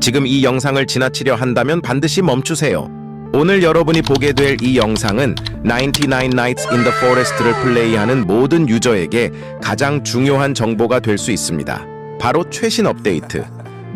지금 이 영상을 지나치려 한다면 반드시 멈추세요. 오늘 여러분이 보게 될 이 영상은 99 Nights in the Forest를 플레이하는 모든 유저에게 가장 중요한 정보가 될 수 있습니다. 바로 최신 업데이트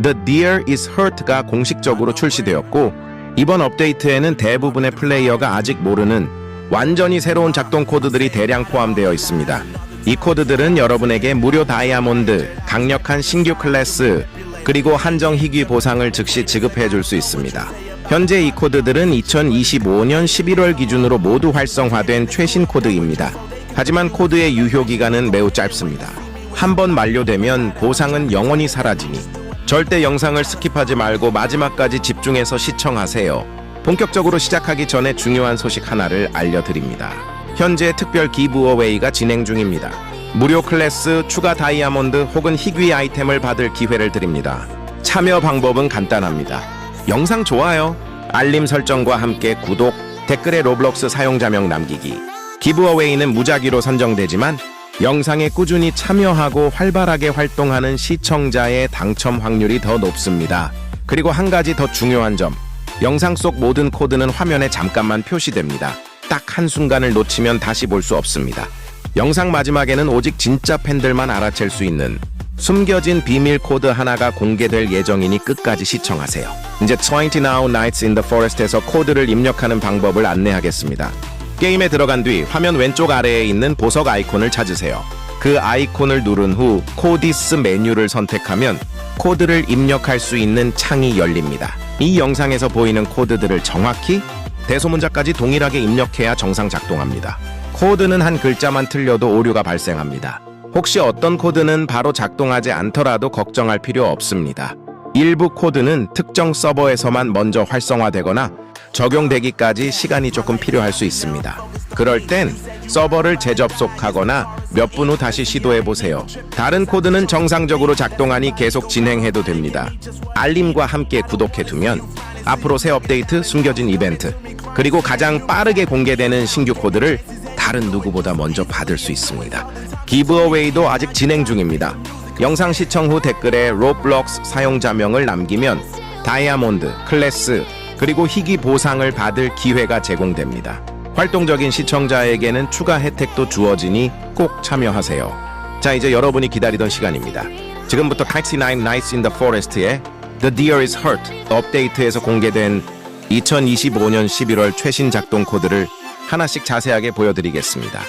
The Deer is Hurt가 공식적으로 출시되었고, 이번 업데이트에는 대부분의 플레이어가 아직 모르는 완전히 새로운 작동 코드들이 대량 포함되어 있습니다. 이 코드들은 여러분에게 무료 다이아몬드, 강력한 신규 클래스, 그리고 한정 희귀 보상을 즉시 지급해 줄 수 있습니다. 현재 이 코드들은 2025년 11월 기준으로 모두 활성화된 최신 코드입니다. 하지만 코드의 유효기간은 매우 짧습니다. 한번 만료되면 보상은 영원히 사라지니 절대 영상을 스킵하지 말고 마지막까지 집중해서 시청하세요. 본격적으로 시작하기 전에 중요한 소식 하나를 알려드립니다. 현재 특별 기브어웨이가 진행 중입니다. 무료 클래스, 추가 다이아몬드 혹은 희귀 아이템을 받을 기회를 드립니다. 참여 방법은 간단합니다. 영상 좋아요, 알림 설정과 함께 구독, 댓글에 로블록스 사용자명 남기기. 기브어웨이는 무작위로 선정되지만 영상에 꾸준히 참여하고 활발하게 활동하는 시청자의 당첨 확률이 더 높습니다. 그리고 한 가지 더 중요한 점, 영상 속 모든 코드는 화면에 잠깐만 표시됩니다. 딱 한순간을 놓치면 다시 볼 수 없습니다. 영상 마지막에는 오직 진짜 팬들만 알아챌 수 있는 숨겨진 비밀 코드 하나가 공개될 예정이니 끝까지 시청하세요. 이제 29 Nights in the Forest에서 코드를 입력하는 방법을 안내하겠습니다. 게임에 들어간 뒤 화면 왼쪽 아래에 있는 보석 아이콘을 찾으세요. 그 아이콘을 누른 후 코디스 메뉴를 선택하면 코드를 입력할 수 있는 창이 열립니다. 이 영상에서 보이는 코드들을 정확히 대소문자까지 동일하게 입력해야 정상 작동합니다. 코드는 한 글자만 틀려도 오류가 발생합니다. 혹시 어떤 코드는 바로 작동하지 않더라도 걱정할 필요 없습니다. 일부 코드는 특정 서버에서만 먼저 활성화되거나 적용되기까지 시간이 조금 필요할 수 있습니다. 그럴 땐 서버를 재접속하거나 몇 분 후 다시 시도해보세요. 다른 코드는 정상적으로 작동하니 계속 진행해도 됩니다. 알림과 함께 구독해두면 앞으로 새 업데이트, 숨겨진 이벤트, 그리고 가장 빠르게 공개되는 신규 코드를 다른 누구보다 먼저 받을 수 있습니다. 기브어웨이도 아직 진행 중입니다. 영상 시청 후 댓글에 로블록스 사용자명을 남기면 다이아몬드, 클래스, 그리고 희귀 보상을 받을 기회가 제공됩니다. 활동적인 시청자에게는 추가 혜택도 주어지니 꼭 참여하세요. 자, 이제 여러분이 기다리던 시간입니다. 지금부터 99 Nights in the Forest의 The Deer is Hurt 업데이트에서 공개된 2025년 11월 최신 작동 코드를 하나씩 자세하게 보여드리겠습니다.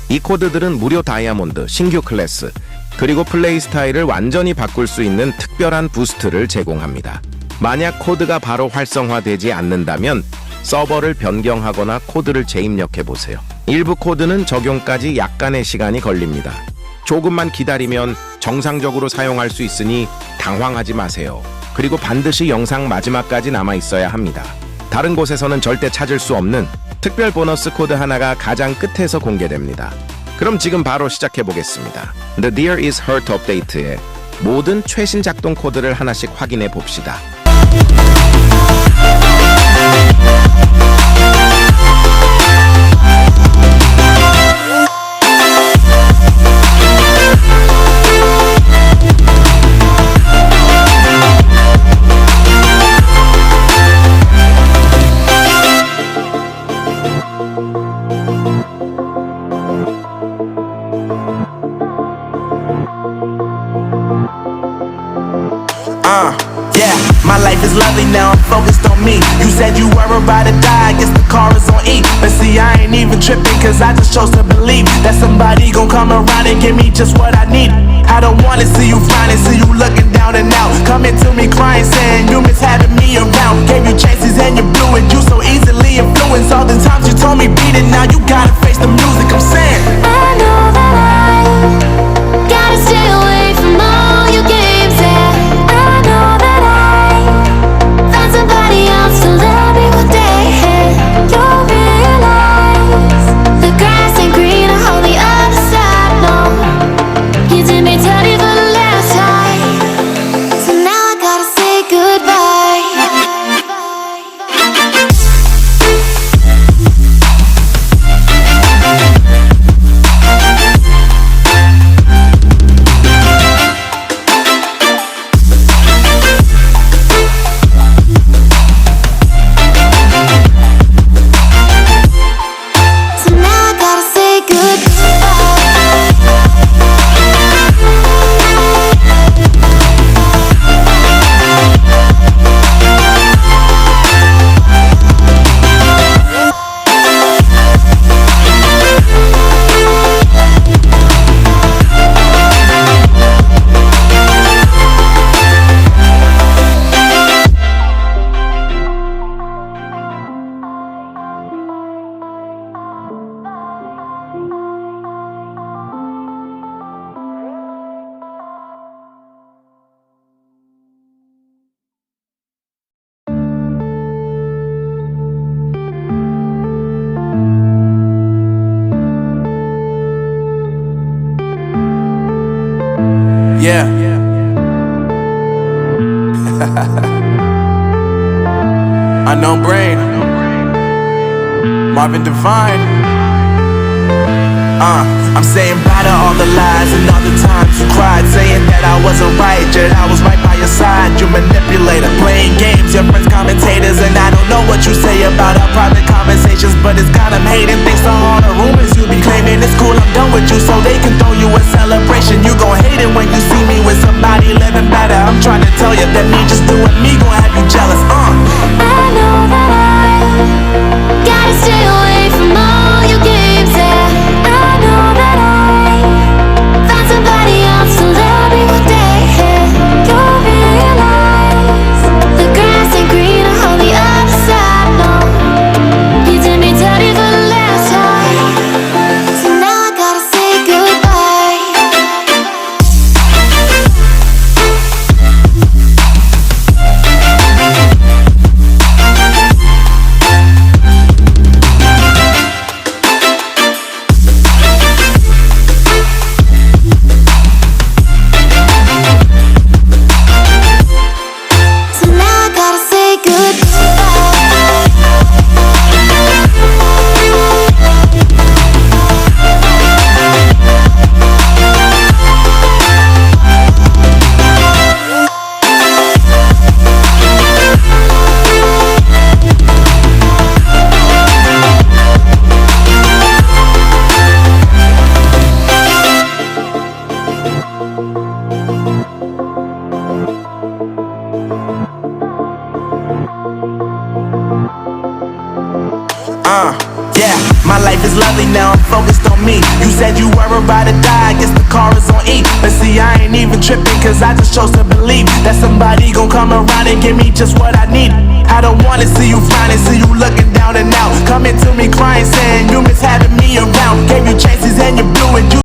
이 코드들은 무료 다이아몬드, 신규 클래스, 그리고 플레이 스타일을 완전히 바꿀 수 있는 특별한 부스트를 제공합니다. 만약 코드가 바로 활성화되지 않는다면 서버를 변경하거나 코드를 재입력해보세요. 일부 코드는 적용까지 약간의 시간이 걸립니다. 조금만 기다리면 정상적으로 사용할 수 있으니 당황하지 마세요. 그리고 반드시 영상 마지막까지 남아있어야 합니다. 다른 곳에서는 절대 찾을 수 없는 특별 보너스 코드 하나가 가장 끝에서 공개됩니다. 그럼 지금 바로 시작해보겠습니다. The Deer is Hurt 업데이트의 모든 최신 작동 코드를 하나씩 확인해 봅시다. Yeah, my life is lovely now, I'm focused on me. You said you were about to die, I guess the car is on E. But see, I ain't even tripping, cause I just chose to believe that somebody gon' come around and give me just what I need. I don't wanna see you flying, see you looking down and out, coming to me crying, saying you miss having me around. Gave you chances and you blew it, you so easily influenced. All the times you told me beat it, now you gotta face the music, I'm saying I know that I gotta stay away from all your games, yeah. I know that I found somebody else to love me one day, and you'll realize the grass ain't greener on the other side, no. You did me dirty for the last time, so now I gotta say goodbye. Unknown Brain, Marvin Devine. I'm saying bye to all the lies and all the times you cried, saying that I wasn't right, yet I was right by your side. You manipulator, playing games, your friends commentators, and I don't know what you say about our private conversations, but it's got them hating. Thanks to all the rumors you be claiming. It's cool, I'm done with you, so they can throw you a celebration. You gon' hate it when you see me with somebody living better. I'm trying to tell you that me just doing me gon' have you jealous. I know that I gotta stay away from all your games, yeah. I know that I found somebody else to love me one day, yeah. You'll realize the grass ain't greener on the other side, no. You did me dirty for the last time, so now I gotta say goodbye. So now I gotta say goodbye. Yeah, my life is lovely now, I'm focused on me. You said you were about to die, I guess the car is on E. But see, I ain't even tripping, cause I just chose to believe that somebody gon' come around and give me just what I need. I don't wanna see you finding, see you looking down and out, coming to me crying, saying you miss having me around. Gave you chances and you blew it.